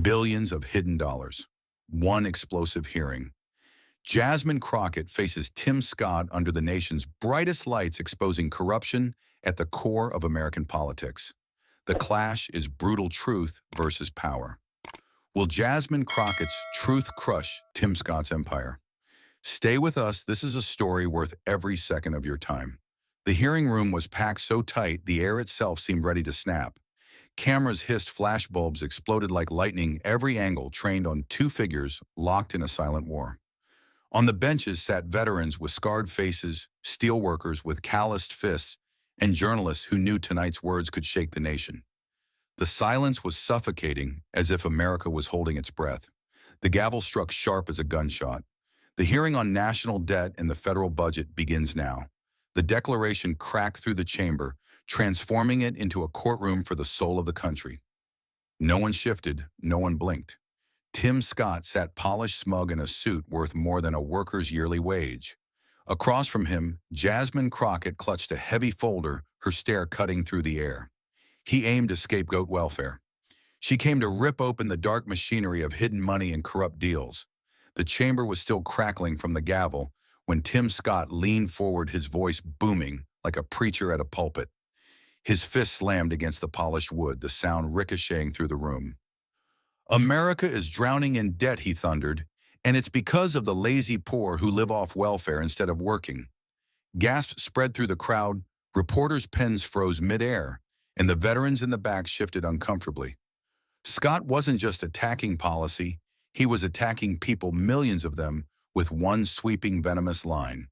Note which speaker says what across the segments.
Speaker 1: Billions of hidden dollars. One explosive hearing. Jasmine Crockett faces Tim Scott under the nation's brightest lights, exposing corruption at the core of American politics. The clash is brutal truth versus power. Will Jasmine Crockett's truth crush Tim Scott's empire? Stay with us. This is a story worth every second of your time. The hearing room was packed so tight the air itself seemed ready to snap. Cameras hissed, flashbulbs exploded like lightning, every angle trained on two figures locked in a silent war. On the benches sat veterans with scarred faces, steelworkers with calloused fists, and journalists who knew tonight's words could shake the nation. The silence was suffocating, as if America was holding its breath. The gavel struck sharp as a gunshot. The hearing on national debt and the federal budget begins now. The declaration cracked through the chamber, transforming it into a courtroom for the soul of the country. No one shifted, no one blinked. Tim Scott sat polished, smug in a suit worth more than a worker's yearly wage. Across from him, Jasmine Crockett clutched a heavy folder, her stare cutting through the air. He aimed to scapegoat welfare. She came to rip open the dark machinery of hidden money and corrupt deals. The chamber was still crackling from the gavel when Tim Scott leaned forward, his voice booming like a preacher at a pulpit. His fist slammed against the polished wood, the sound ricocheting through the room. America is drowning in debt, he thundered, and it's because of the lazy poor who live off welfare instead of working. Gasps spread through the crowd, reporters' pens froze midair, and the veterans in the back shifted uncomfortably. Scott wasn't just attacking policy, he was attacking people, millions of them, with one sweeping, venomous line.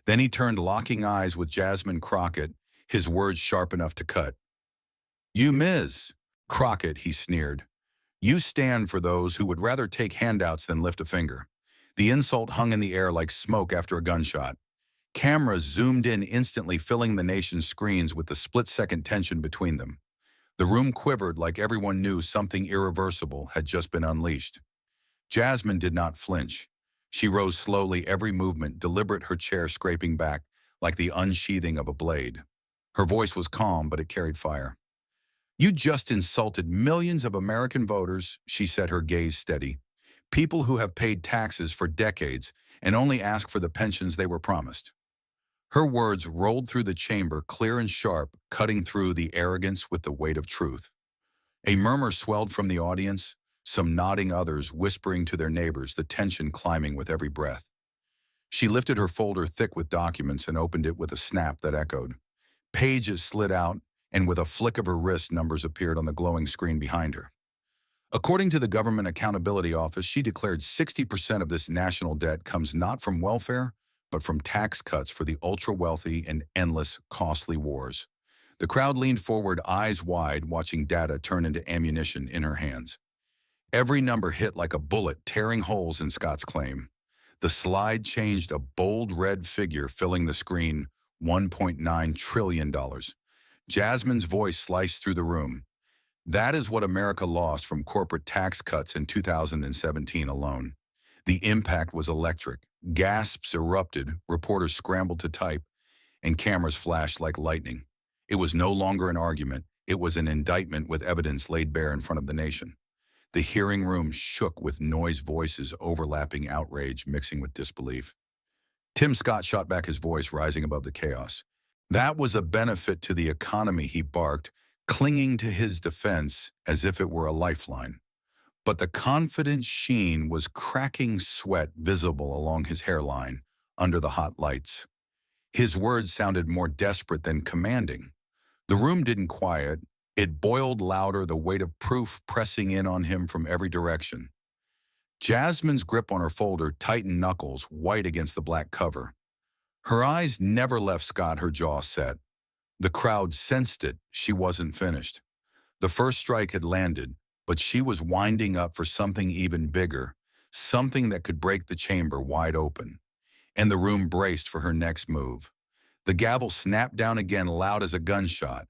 Speaker 1: Then he turned, locking eyes with Jasmine Crockett, his words sharp enough to cut. "You Ms. Crockett," he sneered. "You stand for those who would rather take handouts than lift a finger." The insult hung in the air like smoke after a gunshot. Cameras zoomed in instantly, filling the nation's screens with the split-second tension between them. The room quivered like everyone knew something irreversible had just been unleashed. Jasmine did not flinch. She rose slowly, every movement deliberate, her chair scraping back like the unsheathing of a blade. Her voice was calm, but it carried fire. "You just insulted millions of American voters," she said, her gaze steady. "People who have paid taxes for decades and only ask for the pensions they were promised." Her words rolled through the chamber, clear and sharp, cutting through the arrogance with the weight of truth. A murmur swelled from the audience, some nodding, others whispering to their neighbors, the tension climbing with every breath. She lifted her folder thick with documents and opened it with a snap that echoed. Pages slid out, and with a flick of her wrist, numbers appeared on the glowing screen behind her. According to the Government Accountability Office, she declared 60% of this national debt comes not from welfare, but from tax cuts for the ultra-wealthy and endless, costly wars. The crowd leaned forward, eyes wide, watching data turn into ammunition in her hands. Every number hit like a bullet, tearing holes in Scott's claim. The slide changed, a bold red figure filling the screen, $1.9 trillion. Jasmine's voice sliced through the room. "That is what America lost from corporate tax cuts in 2017 alone." The impact was electric. Gasps erupted, reporters scrambled to type, and cameras flashed like lightning. It was no longer an argument. It was an indictment with evidence laid bare in front of the nation. The hearing room shook with noise, voices overlapping, outrage mixing with disbelief. Tim Scott shot back, his voice rising above the chaos. "That was a benefit to the economy," he barked, clinging to his defense as if it were a lifeline. But the confident sheen was cracking, sweat visible along his hairline under the hot lights. His words sounded more desperate than commanding. The room didn't quiet. It boiled louder, the weight of proof pressing in on him from every direction. Jasmine's grip on her folder tightened, knuckles white against the black cover. Her eyes never left Scott, her jaw set. The crowd sensed it. She wasn't finished. The first strike had landed, but she was winding up for something even bigger, something that could break the chamber wide open. And the room braced for her next move. The gavel snapped down again, loud as a gunshot.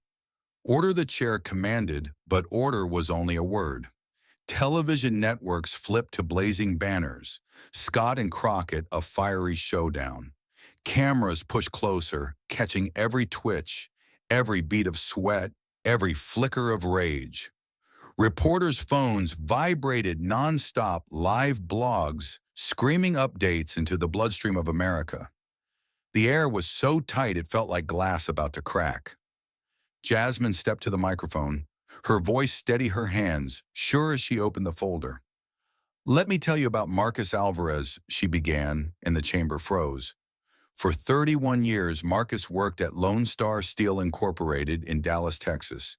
Speaker 1: Order, the chair commanded, but order was only a word. Television networks flipped to blazing banners. Scott and Crockett, a fiery showdown. Cameras pushed closer, catching every twitch, every beat of sweat, every flicker of rage. Reporters' phones vibrated nonstop, live blogs screaming updates into the bloodstream of America. The air was so tight it felt like glass about to crack. Jasmine stepped to the microphone, her voice steady her hands, sure as she opened the folder. "Let me tell you about Marcus Alvarez," she began, and the chamber froze. For 31 years, Marcus worked at Lone Star Steel Incorporated in Dallas, Texas.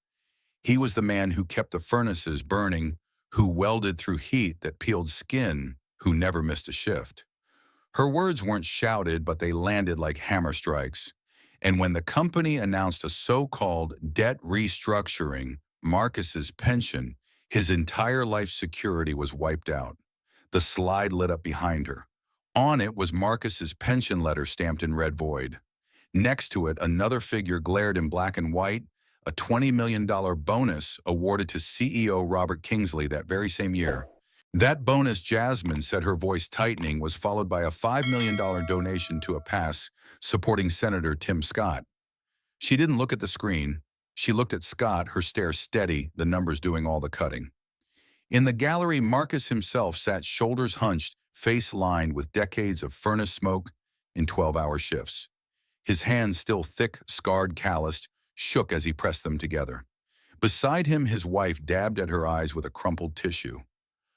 Speaker 1: He was the man who kept the furnaces burning, who welded through heat that peeled skin, who never missed a shift. Her words weren't shouted, but they landed like hammer strikes. And when the company announced a so-called debt restructuring, Marcus's pension, his entire life security was wiped out. The slide lit up behind her. On it was Marcus's pension letter stamped in red void. Next to it, another figure glared in black and white, a $20 million bonus awarded to CEO Robert Kingsley that very same year. That bonus, Jasmine said, her voice tightening, was followed by a $5 million donation to a PAC supporting Senator Tim Scott. She didn't look at the screen. She looked at Scott, her stare steady, the numbers doing all the cutting. In the gallery, Marcus himself sat shoulders hunched, face lined with decades of furnace smoke in 12-hour shifts. His hands, still thick, scarred, calloused, shook as he pressed them together. Beside him, his wife dabbed at her eyes with a crumpled tissue.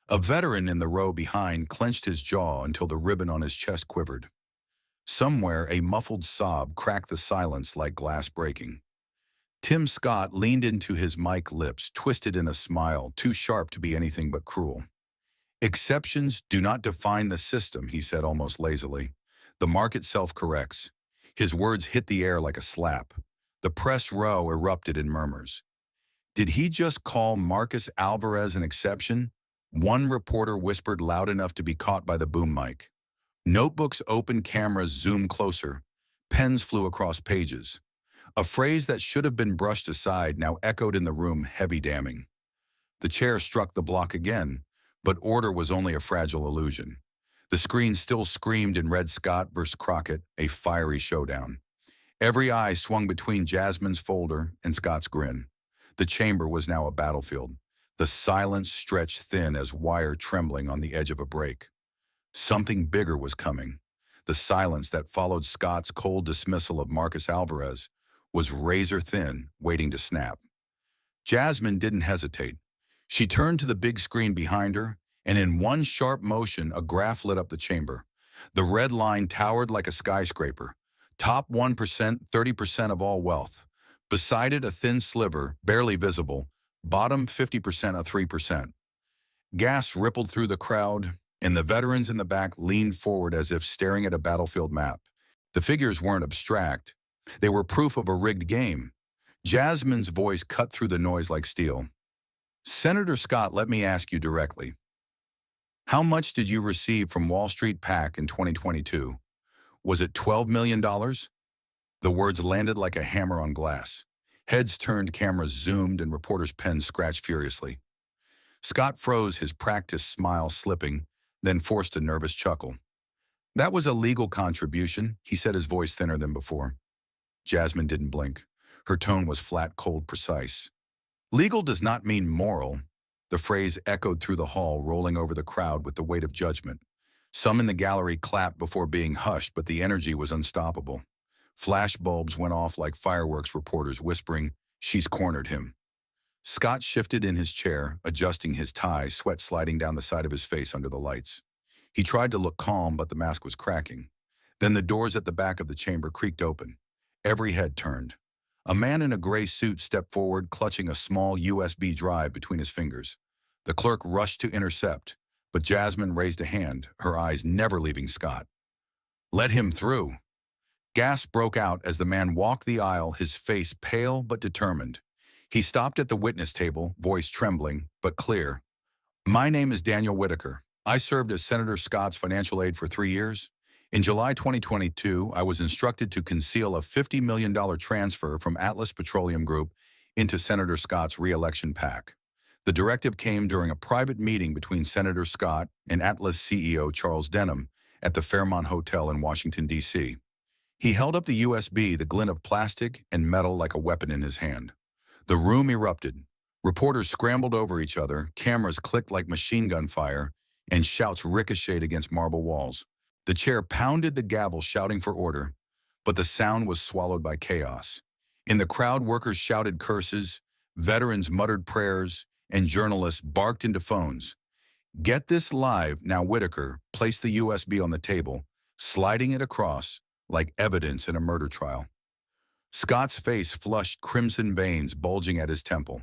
Speaker 1: A veteran in the row behind clenched his jaw until the ribbon on his chest quivered. Somewhere, a muffled sob cracked the silence like glass breaking. Tim Scott leaned into his mic, lips twisted in a smile too sharp to be anything but cruel. "Exceptions do not define the system," he said almost lazily. "The market self-corrects." His words hit the air like a slap. The press row erupted in murmurs. Did he just call Marcus Alvarez an exception? One reporter whispered loud enough to be caught by the boom mic. Notebooks opened, cameras zoomed closer. Pens flew across pages. A phrase that should have been brushed aside now echoed in the room, heavy damning. The chair struck the block again, but order was only a fragile illusion. The screen still screamed in red: Scott versus Crockett, a fiery showdown. Every eye swung between Jasmine's folder and Scott's grin. The chamber was now a battlefield. The silence stretched thin as wire trembling on the edge of a break. Something bigger was coming. The silence that followed Scott's cold dismissal of Marcus Alvarez was razor thin, waiting to snap. Jasmine didn't hesitate. She turned to the big screen behind her, and in one sharp motion, a graph lit up the chamber. The red line towered like a skyscraper. Top 1%, 30% of all wealth. Beside it, a thin sliver, barely visible. Bottom 50%, a 3%. Gas rippled through the crowd, and the veterans in the back leaned forward as if staring at a battlefield map. The figures weren't abstract. They were proof of a rigged game. Jasmine's voice cut through the noise like steel. "Senator Scott, let me ask you directly. How much did you receive from Wall Street PAC in 2022? Was it $12 million? The words landed like a hammer on glass. Heads turned, cameras zoomed, and reporters' pens scratched furiously. Scott froze, his practiced smile slipping, then forced a nervous chuckle. "That was a legal contribution," he said, his voice thinner than before. Jasmine didn't blink. Her tone was flat, cold, precise. "Legal does not mean moral." The phrase echoed through the hall, rolling over the crowd with the weight of judgment. Some in the gallery clapped before being hushed, but the energy was unstoppable. Flash bulbs went off like fireworks, reporters whispering, "She's cornered him." Scott shifted in his chair, adjusting his tie, sweat sliding down the side of his face under the lights. He tried to look calm, but the mask was cracking. Then the doors at the back of the chamber creaked open. Every head turned. A man in a gray suit stepped forward, clutching a small USB drive between his fingers. The clerk rushed to intercept, but Jasmine raised a hand, her eyes never leaving Scott. "Let him through." Gasps broke out as the man walked the aisle, his face pale but determined. He stopped at the witness table, voice trembling but clear. "My name is Daniel Whitaker. I served as Senator Scott's financial aide for 3 years. In July 2022, I was instructed to conceal a $50 million transfer from Atlas Petroleum Group into Senator Scott's re-election PAC. The directive came during a private meeting between Senator Scott and Atlas CEO Charles Denham at the Fairmont Hotel in Washington, D.C. He held up the USB, the glint of plastic and metal like a weapon in his hand. The room erupted. Reporters scrambled over each other, cameras clicked like machine gun fire, and shouts ricocheted against marble walls. The chair pounded the gavel, shouting for order, but the sound was swallowed by chaos. In the crowd, workers shouted curses, veterans muttered prayers, and journalists barked into phones. Get this live, now Whitaker placed the USB on the table, sliding it across like evidence in a murder trial. Scott's face flushed, crimson veins bulging at his temple.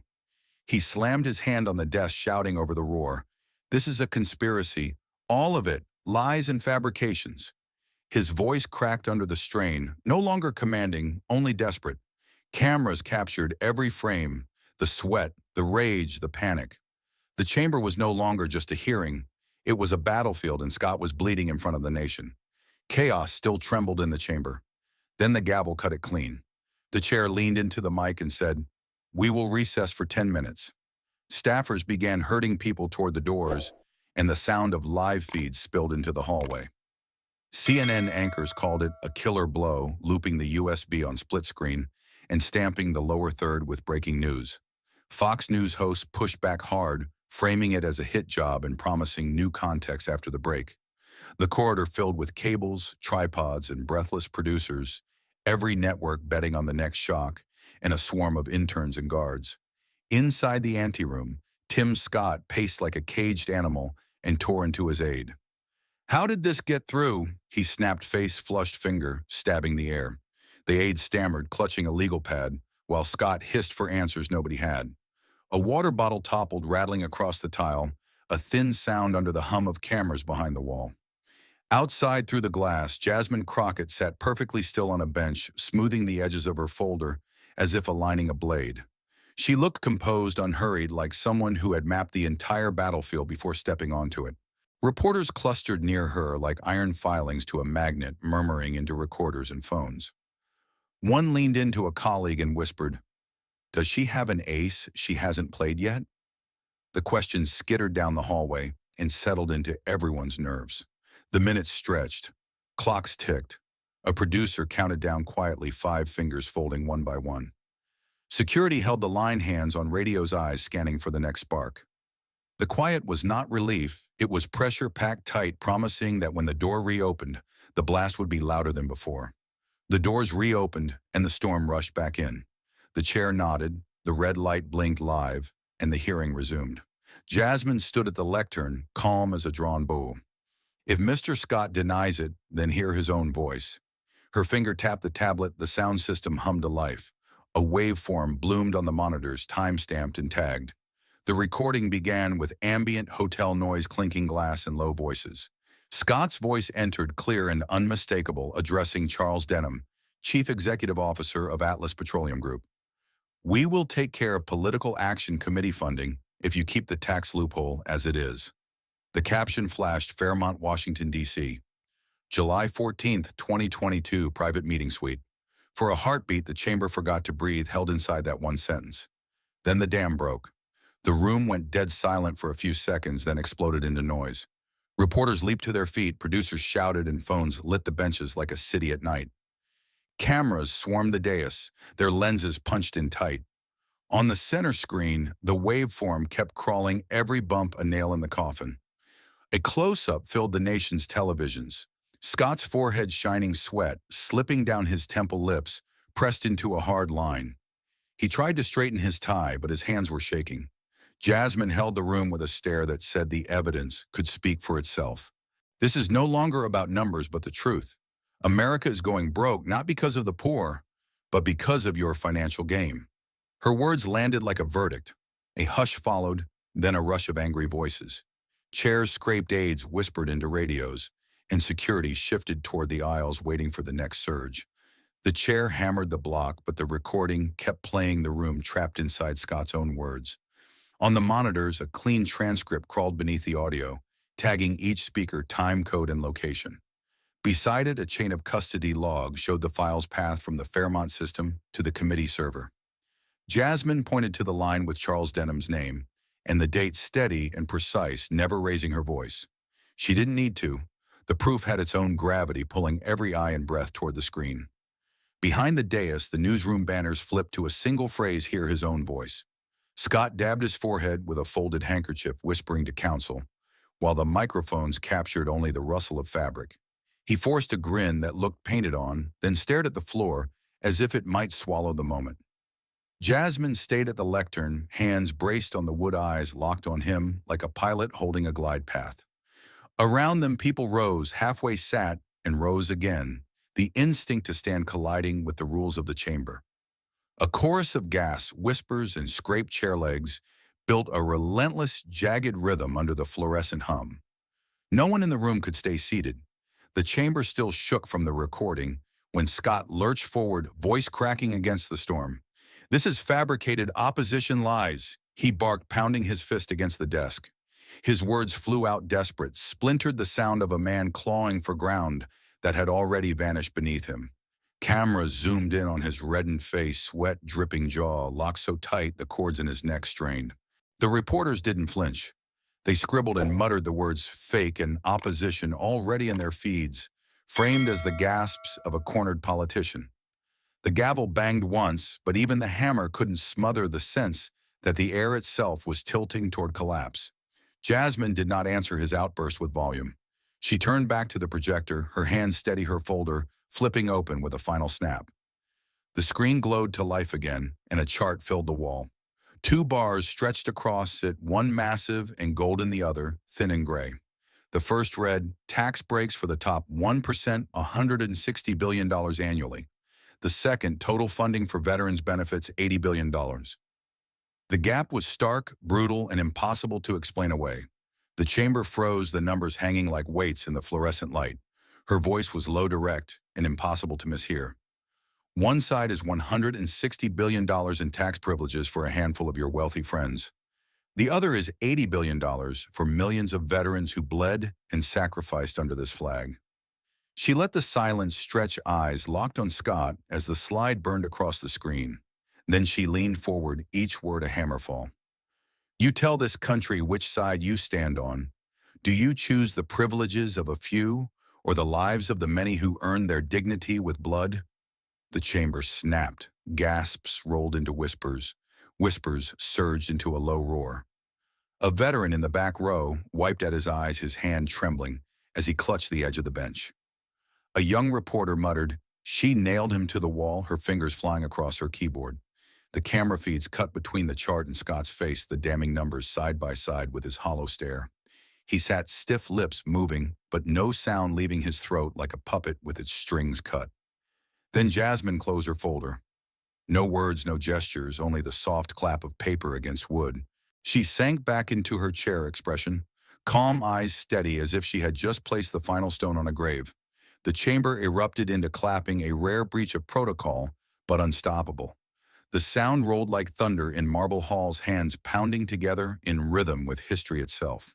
Speaker 1: He slammed his hand on the desk, shouting over the roar, "This is a conspiracy, all of it, lies and fabrications." His voice cracked under the strain, no longer commanding, only desperate. Cameras captured every frame, the sweat, the rage, the panic. The chamber was no longer just a hearing. It was a battlefield, and Scott was bleeding in front of the nation. Chaos still trembled in the chamber. Then the gavel cut it clean. The chair leaned into the mic and said, "We will recess for 10 minutes. Staffers began herding people toward the doors, and the sound of live feeds spilled into the hallway. CNN anchors called it a killer blow, looping the USB on split screen and stamping the lower third with breaking news. Fox News hosts pushed back hard, framing it as a hit job and promising new context after the break. The corridor filled with cables, tripods, and breathless producers, every network betting on the next shock, and a swarm of interns and guards. Inside the anteroom, Tim Scott paced like a caged animal and tore into his aide. "How did this get through?" He snapped, face-flushed finger, stabbing the air. The aide stammered, clutching a legal pad, while Scott hissed for answers nobody had. A water bottle toppled, rattling across the tile, a thin sound under the hum of cameras behind the wall. Outside through the glass, Jasmine Crockett sat perfectly still on a bench, smoothing the edges of her folder as if aligning a blade. She looked composed, unhurried, like someone who had mapped the entire battlefield before stepping onto it. Reporters clustered near her like iron filings to a magnet, murmuring into recorders and phones. One leaned into a colleague and whispered, "Does she have an ace she hasn't played yet?" The question skittered down the hallway and settled into everyone's nerves. The minutes stretched. Clocks ticked. A producer counted down quietly, 5 fingers folding one by one. Security held the line hands on radio's eyes, scanning for the next spark. The quiet was not relief, it was pressure packed tight, promising that when the door reopened, the blast would be louder than before. The doors reopened, and the storm rushed back in. The chair nodded, the red light blinked live, and the hearing resumed. Jasmine stood at the lectern, calm as a drawn bow. If Mr. Scott denies it, then hear his own voice. Her finger tapped the tablet, the sound system hummed to life. A waveform bloomed on the monitors, time-stamped and tagged. The recording began with ambient hotel noise, clinking glass, and low voices. Scott's voice entered, clear and unmistakable, addressing Charles Denham, Chief Executive Officer of Atlas Petroleum Group. "We will take care of political action committee funding if you keep the tax loophole as it is." The caption flashed, Fairmont, Washington, D.C. July 14th, 2022, private meeting suite. For a heartbeat, the chamber forgot to breathe, held inside that one sentence. Then the dam broke. The room went dead silent for a few seconds, then exploded into noise. Reporters leaped to their feet, producers shouted, and phones lit the benches like a city at night. Cameras swarmed the dais, their lenses punched in tight. On the center screen, the waveform kept crawling, every bump a nail in the coffin. A close-up filled the nation's televisions. Scott's forehead shining, sweat slipping down his temple, lips pressed into a hard line. He tried to straighten his tie, but his hands were shaking. Jasmine held the room with a stare that said the evidence could speak for itself. "This is no longer about numbers, but the truth. America is going broke, not because of the poor, but because of your financial game." Her words landed like a verdict. A hush followed, then a rush of angry voices. Chairs scraped, aides whispered into radios, and security shifted toward the aisles, waiting for the next surge. The chair hammered the block, but the recording kept playing, the room trapped inside Scott's own words. On the monitors, a clean transcript crawled beneath the audio, tagging each speaker, time code, and location. Beside it, a chain of custody logs showed the file's path from the Fairmont system to the committee server. Jasmine pointed to the line with Charles Denham's name, and the date steady and precise, never raising her voice. She didn't need to. The proof had its own gravity, pulling every eye and breath toward the screen. Behind the dais, the newsroom banners flipped to a single phrase, hear his own voice. Scott dabbed his forehead with a folded handkerchief, whispering to counsel, while the microphones captured only the rustle of fabric. He forced a grin that looked painted on, then stared at the floor as if it might swallow the moment. Jasmine stayed at the lectern, hands braced on the wood eyes locked on him like a pilot holding a glide path. Around them, people rose, halfway sat, and rose again, the instinct to stand colliding with the rules of the chamber. A chorus of gasps, whispers, and scraped chair legs built a relentless, jagged rhythm under the fluorescent hum. No one in the room could stay seated. The chamber still shook from the recording when Scott lurched forward, voice cracking against the storm. "This is fabricated opposition lies," he barked, pounding his fist against the desk. His words flew out desperate, splintered the sound of a man clawing for ground that had already vanished beneath him. Cameras zoomed in on his reddened face, sweat dripping jaw, locked so tight the cords in his neck strained. The reporters didn't flinch. They scribbled and muttered the words fake and opposition already in their feeds, framed as the gasps of a cornered politician. The gavel banged once, but even the hammer couldn't smother the sense that the air itself was tilting toward collapse. Jasmine did not answer his outburst with volume. She turned back to the projector, her hand steady her folder, flipping open with a final snap. The screen glowed to life again, and a chart filled the wall. Two bars stretched across it, one massive and golden, the other thin and gray. The first read, tax breaks for the top 1%, $160 billion annually. The second, total funding for veterans benefits, $80 billion. The gap was stark, brutal, and impossible to explain away. The chamber froze, the numbers hanging like weights in the fluorescent light. Her voice was low, direct, and impossible to mishear. One side is $160 billion in tax privileges for a handful of your wealthy friends. The other is $80 billion for millions of veterans who bled and sacrificed under this flag. She let the silence stretch eyes locked on Scott as the slide burned across the screen. Then she leaned forward, each word a hammerfall. "You tell this country which side you stand on. Do you choose the privileges of a few or the lives of the many who earned their dignity with blood?" The chamber snapped. Gasps rolled into whispers. Whispers surged into a low roar. A veteran in the back row wiped at his eyes, his hand trembling as he clutched the edge of the bench. A young reporter muttered, "She nailed him to the wall," her fingers flying across her keyboard. The camera feeds cut between the chart and Scott's face, the damning numbers side by side with his hollow stare. He sat, stiff lips moving, but no sound leaving his throat, like a puppet with its strings cut. Then Jasmine closed her folder. No words, no gestures, only the soft clap of paper against wood. She sank back into her chair, expression calm, eyes steady, as if she had just placed the final stone on a grave. The chamber erupted into clapping, a rare breach of protocol, but unstoppable. The sound rolled like thunder in marble halls, hands pounding together in rhythm with history itself.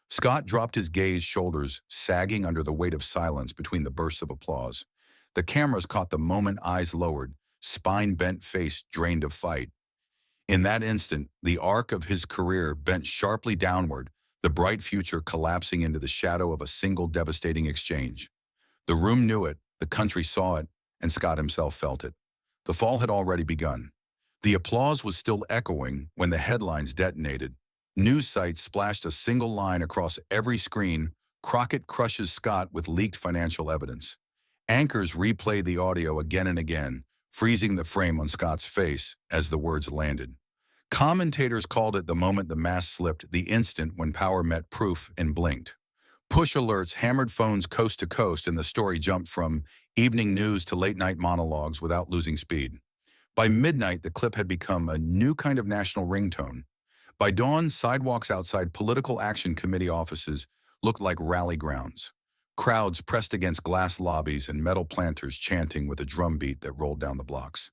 Speaker 1: Scott dropped his gaze, shoulders sagging under the weight of silence between the bursts of applause. The cameras caught the moment, eyes lowered, spine bent, face drained of fight. In that instant, the arc of his career bent sharply downward, the bright future collapsing into the shadow of a single devastating exchange. The room knew it, the country saw it, and Scott himself felt it. The fall had already begun. The applause was still echoing when the headlines detonated. News sites splashed a single line across every screen: Crockett crushes Scott with leaked financial evidence. Anchors replayed the audio again and again, freezing the frame on Scott's face as the words landed. Commentators called it the moment the mask slipped, the instant when power met proof and blinked. Push alerts hammered phones coast to coast, and the story jumped from evening news to late-night monologues without losing speed. By midnight, the clip had become a new kind of national ringtone. By dawn, sidewalks outside political action committee offices looked like rally grounds. Crowds pressed against glass lobbies and metal planters chanting with a drumbeat that rolled down the blocks.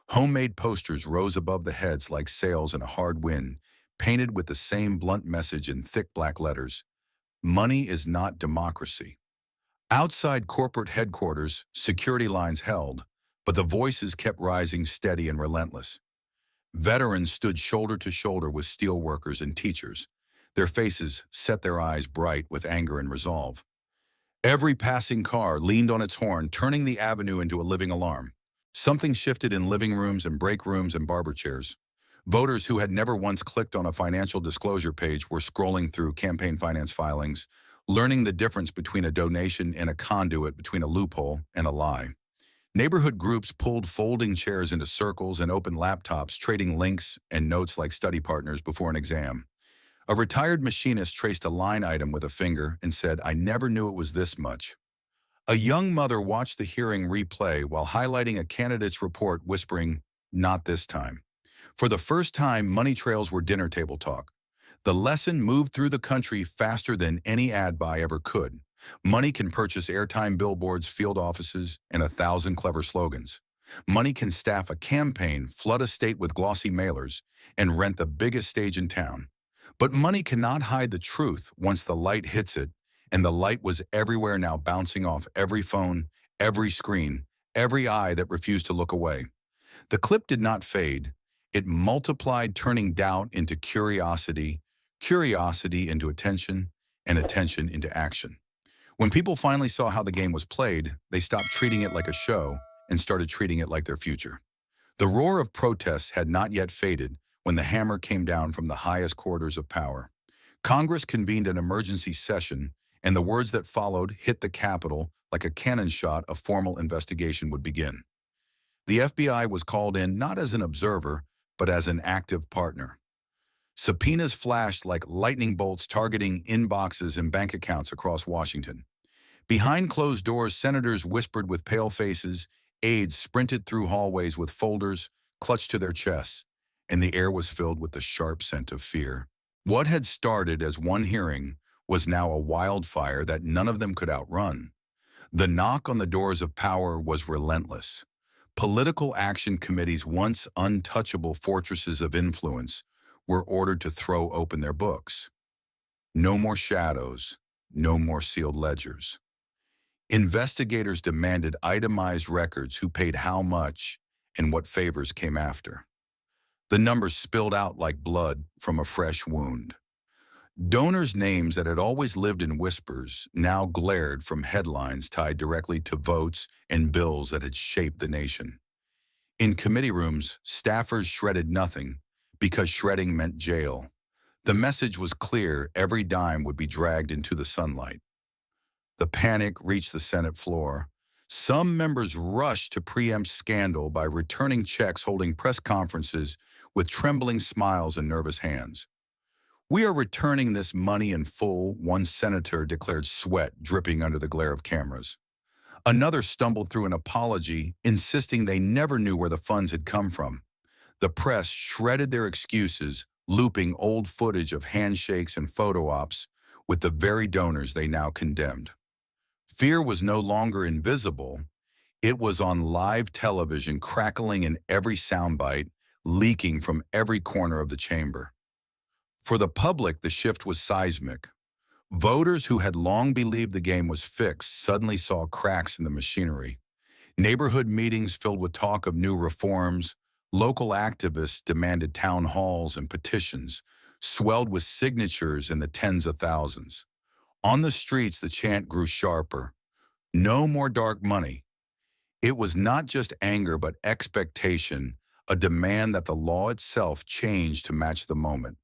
Speaker 1: Homemade posters rose above the heads like sails in a hard wind, painted with the same blunt message in thick black letters: "Money is not democracy." Outside corporate headquarters, security lines held, but the voices kept rising, steady and relentless. Veterans stood shoulder to shoulder with steelworkers and teachers. Their faces set, their eyes bright with anger and resolve. Every passing car leaned on its horn, turning the avenue into a living alarm. Something shifted in living rooms and break rooms and barber chairs. Voters who had never once clicked on a financial disclosure page were scrolling through campaign finance filings, learning the difference between a donation and a conduit, between a loophole and a lie. Neighborhood groups pulled folding chairs into circles and opened laptops, trading links and notes like study partners before an exam. A retired machinist traced a line item with a finger and said, "I never knew it was this much." A young mother watched the hearing replay while highlighting a candidate's report, whispering, "Not this time." For the first time, money trails were dinner table talk. The lesson moved through the country faster than any ad buy ever could. Money can purchase airtime, billboards, field offices, and 1,000 clever slogans. Money can staff a campaign, flood a state with glossy mailers, and rent the biggest stage in town. But money cannot hide the truth once the light hits it, and the light was everywhere now, bouncing off every phone, every screen, every eye that refused to look away. The clip did not fade. It multiplied, turning doubt into curiosity, curiosity into attention, and attention into action. When people finally saw how the game was played, they stopped treating it like a show and started treating it like their future. The roar of protests had not yet faded when the hammer came down from the highest corridors of power. Congress convened an emergency session, and the words that followed hit the Capitol like a cannon shot. A formal investigation would begin. The FBI was called in not as an observer, but as an active partner. Subpoenas flashed like lightning bolts, targeting inboxes and bank accounts across Washington. Behind closed doors, senators whispered with pale faces, aides sprinted through hallways with folders clutched to their chests, and the air was filled with the sharp scent of fear. What had started as one hearing was now a wildfire that none of them could outrun. The knock on the doors of power was relentless. Political action committees, once untouchable fortresses of influence, were ordered to throw open their books. No more shadows, no more sealed ledgers. Investigators demanded itemized records: who paid how much and what favors came after. The numbers spilled out like blood from a fresh wound. Donors' names that had always lived in whispers now glared from headlines tied directly to votes and bills that had shaped the nation. In committee rooms, staffers shredded nothing because shredding meant jail. The message was clear: every dime would be dragged into the sunlight. The panic reached the Senate floor. Some members rushed to preempt scandal by returning checks, holding press conferences with trembling smiles and nervous hands. "We are returning this money in full," one senator declared, sweat dripping under the glare of cameras. Another stumbled through an apology, insisting they never knew where the funds had come from. The press shredded their excuses, looping old footage of handshakes and photo ops with the very donors they now condemned. Fear was no longer invisible. It was on live television, crackling in every soundbite, leaking from every corner of the chamber. For the public, the shift was seismic. Voters who had long believed the game was fixed suddenly saw cracks in the machinery. Neighborhood meetings filled with talk of new reforms. Local activists demanded town halls, and petitions swelled with signatures in the tens of thousands. On the streets, the chant grew sharper. No more dark money. It was not just anger, but expectation, a demand that the law itself changed to match the moment.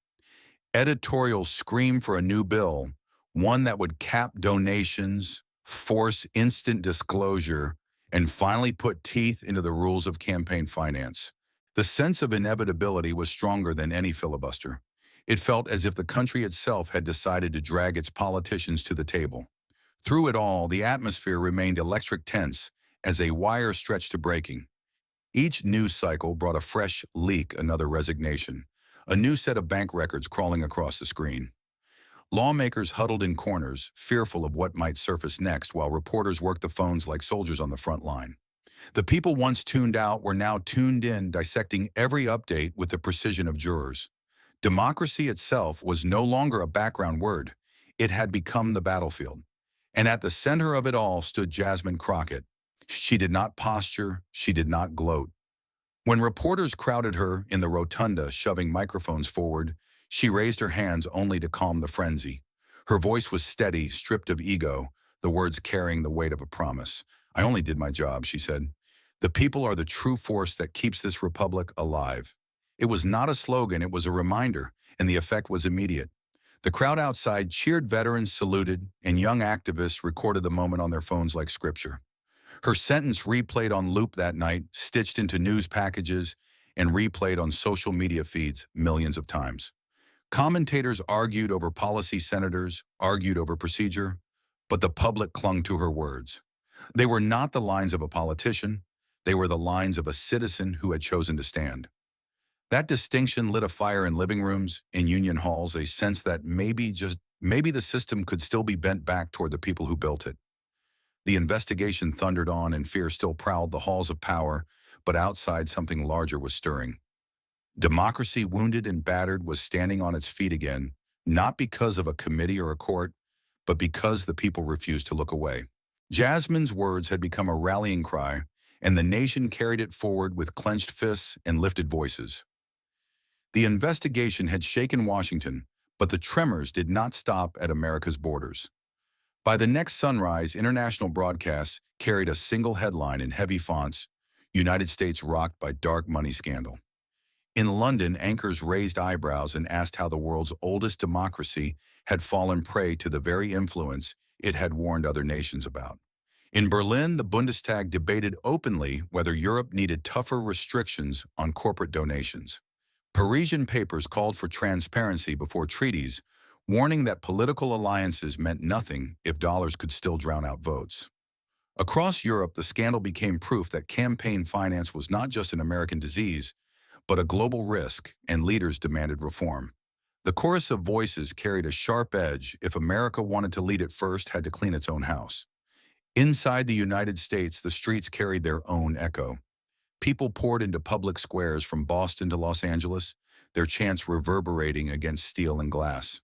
Speaker 1: Editorials screamed for a new bill, one that would cap donations, force instant disclosure, and finally put teeth into the rules of campaign finance. The sense of inevitability was stronger than any filibuster. It felt as if the country itself had decided to drag its politicians to the table. Through it all, the atmosphere remained electric tense as a wire stretched to breaking. Each news cycle brought a fresh leak, another resignation, a new set of bank records crawling across the screen. Lawmakers huddled in corners, fearful of what might surface next, while reporters worked the phones like soldiers on the front line. The people once tuned out were now tuned in, dissecting every update with the precision of jurors. Democracy itself was no longer a background word. It had become the battlefield. And at the center of it all stood Jasmine Crockett. She did not posture, she did not gloat. When reporters crowded her in the rotunda, shoving microphones forward, she raised her hands only to calm the frenzy. Her voice was steady, stripped of ego, the words carrying the weight of a promise. "I only did my job," she said. "The people are the true force that keeps this republic alive." It was not a slogan, it was a reminder, and the effect was immediate. The crowd outside cheered, veterans saluted, and young activists recorded the moment on their phones like scripture. Her sentence replayed on loop that night, stitched into news packages, and replayed on social media feeds millions of times. Commentators argued over policy, senators argued over procedure, but the public clung to her words. They were not the lines of a politician, they were the lines of a citizen who had chosen to stand. That distinction lit a fire in living rooms, in union halls, a sense that maybe the system could still be bent back toward the people who built it. The investigation thundered on and fear still prowled the halls of power, but outside something larger was stirring. Democracy, wounded and battered, was standing on its feet again, not because of a committee or a court, but because the people refused to look away. Jasmine's words had become a rallying cry, and the nation carried it forward with clenched fists and lifted voices. The investigation had shaken Washington, but the tremors did not stop at America's borders. By the next sunrise, international broadcasts carried a single headline in heavy fonts: United States rocked by dark money scandal. In London, anchors raised eyebrows and asked how the world's oldest democracy had fallen prey to the very influence it had warned other nations about. In Berlin, the Bundestag debated openly whether Europe needed tougher restrictions on corporate donations. Parisian papers called for transparency before treaties, warning that political alliances meant nothing if dollars could still drown out votes. Across Europe, the scandal became proof that campaign finance was not just an American disease, but a global risk, and leaders demanded reform. The chorus of voices carried a sharp edge: if America wanted to lead, it first had to clean its own house. Inside the United States, the streets carried their own echo. People poured into public squares from Boston to Los Angeles, their chants reverberating against steel and glass.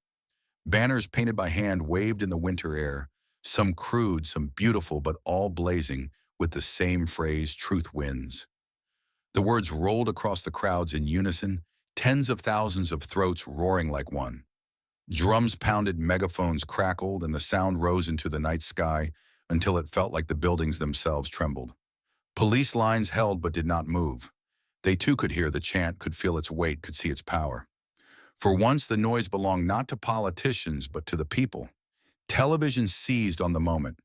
Speaker 1: Banners painted by hand waved in the winter air, some crude, some beautiful, but all blazing with the same phrase, "Truth wins." The words rolled across the crowds in unison, tens of thousands of throats roaring like one. Drums pounded, megaphones crackled, and the sound rose into the night sky until it felt like the buildings themselves trembled. Police lines held but did not move. They too could hear the chant, could feel its weight, could see its power. For once, the noise belonged not to politicians but to the people. Television seized on the moment.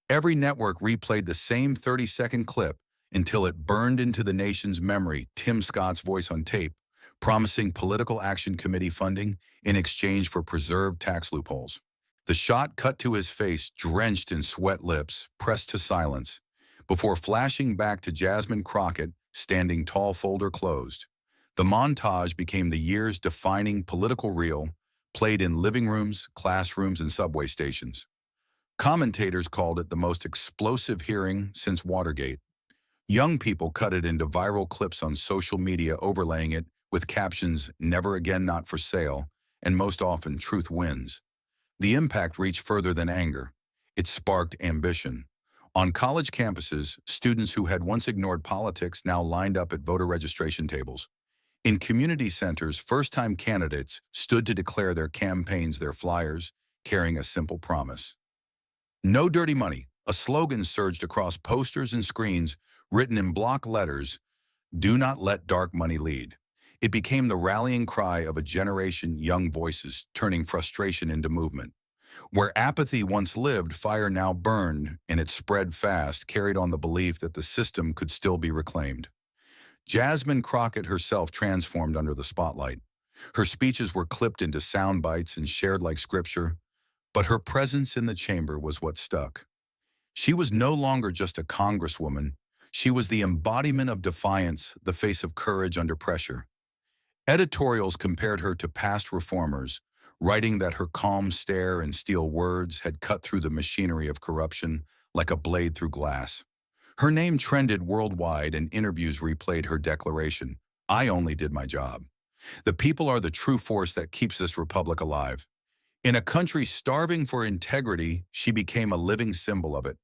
Speaker 1: Every network replayed the same 30-second clip until it burned into the nation's memory: Tim Scott's voice on tape, promising political action committee funding in exchange for preserved tax loopholes. The shot cut to his face, drenched in sweat, lips pressed to silence, before flashing back to Jasmine Crockett, standing tall, folder closed. The montage became the year's defining political reel, played in living rooms, classrooms, and subway stations. Commentators called it the most explosive hearing since Watergate. Young people cut it into viral clips on social media, overlaying it with captions, "Never again, not for sale," and most often, "Truth wins." The impact reached further than anger. It sparked ambition. On college campuses, students who had once ignored politics now lined up at voter registration tables. In community centers, first-time candidates stood to declare their campaigns, their flyers, carrying a simple promise: "No dirty money." A slogan surged across posters and screens, written in block letters: "Do not let dark money lead." It became the rallying cry of a generation, young voices turning frustration into movement. Where apathy once lived, fire now burned, and it spread fast, carried on the belief that the system could still be reclaimed. Jasmine Crockett herself transformed under the spotlight. Her speeches were clipped into sound bites and shared like scripture, but her presence in the chamber was what stuck. She was no longer just a congresswoman. She was the embodiment of defiance, the face of courage under pressure. Editorials compared her to past reformers, writing that her calm stare and steel words had cut through the machinery of corruption like a blade through glass. Her name trended worldwide, and interviews replayed her declaration: "I only did my job. The people are the true force that keeps this republic alive." In a country starving for integrity, she became a living symbol of it.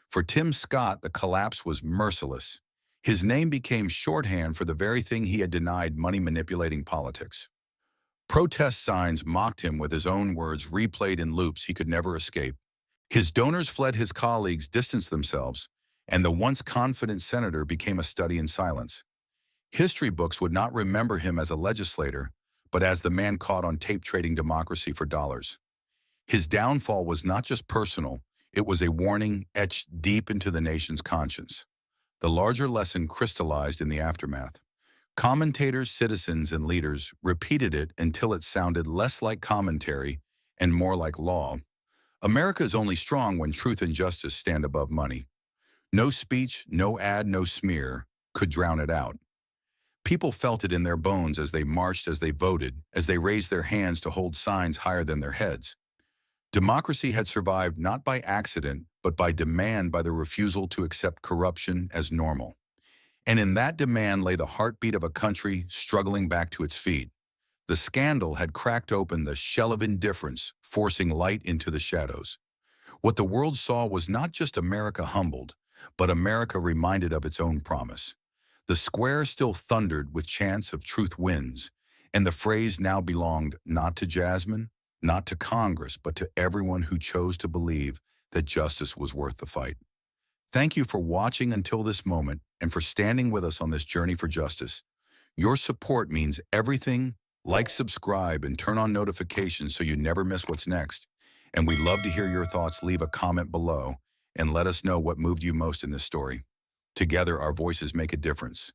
Speaker 1: For Tim Scott, the collapse was merciless. His name became shorthand for the very thing he had denied: money-manipulating politics. Protest signs mocked him with his own words replayed in loops he could never escape. His donors fled, his colleagues distanced themselves, and the once confident senator became a study in silence. History books would not remember him as a legislator, but as the man caught on tape trading democracy for dollars. His downfall was not just personal, it was a warning etched deep into the nation's conscience. The larger lesson crystallized in the aftermath. Commentators, citizens, and leaders repeated it until it sounded less like commentary and more like law. America is only strong when truth and justice stand above money. No speech, no ad, no smear could drown it out. People felt it in their bones as they marched, as they voted, as they raised their hands to hold signs higher than their heads. Democracy had survived not by accident, but by demand, by the refusal to accept corruption as normal. And in that demand lay the heartbeat of a country struggling back to its feet. The scandal had cracked open the shell of indifference, forcing light into the shadows. What the world saw was not just America humbled, but America reminded of its own promise. The square still thundered with chants of truth wins, and the phrase now belonged not to Jasmine, not to Congress, but to everyone who chose to believe that justice was worth the fight. Thank you for watching until this moment and for standing with us on this journey for justice. Your support means everything. Like, subscribe, and turn on notifications so you never miss what's next. And we'd love to hear your thoughts. Leave a comment below and let us know what moved you most in this story. Together, our voices make a difference.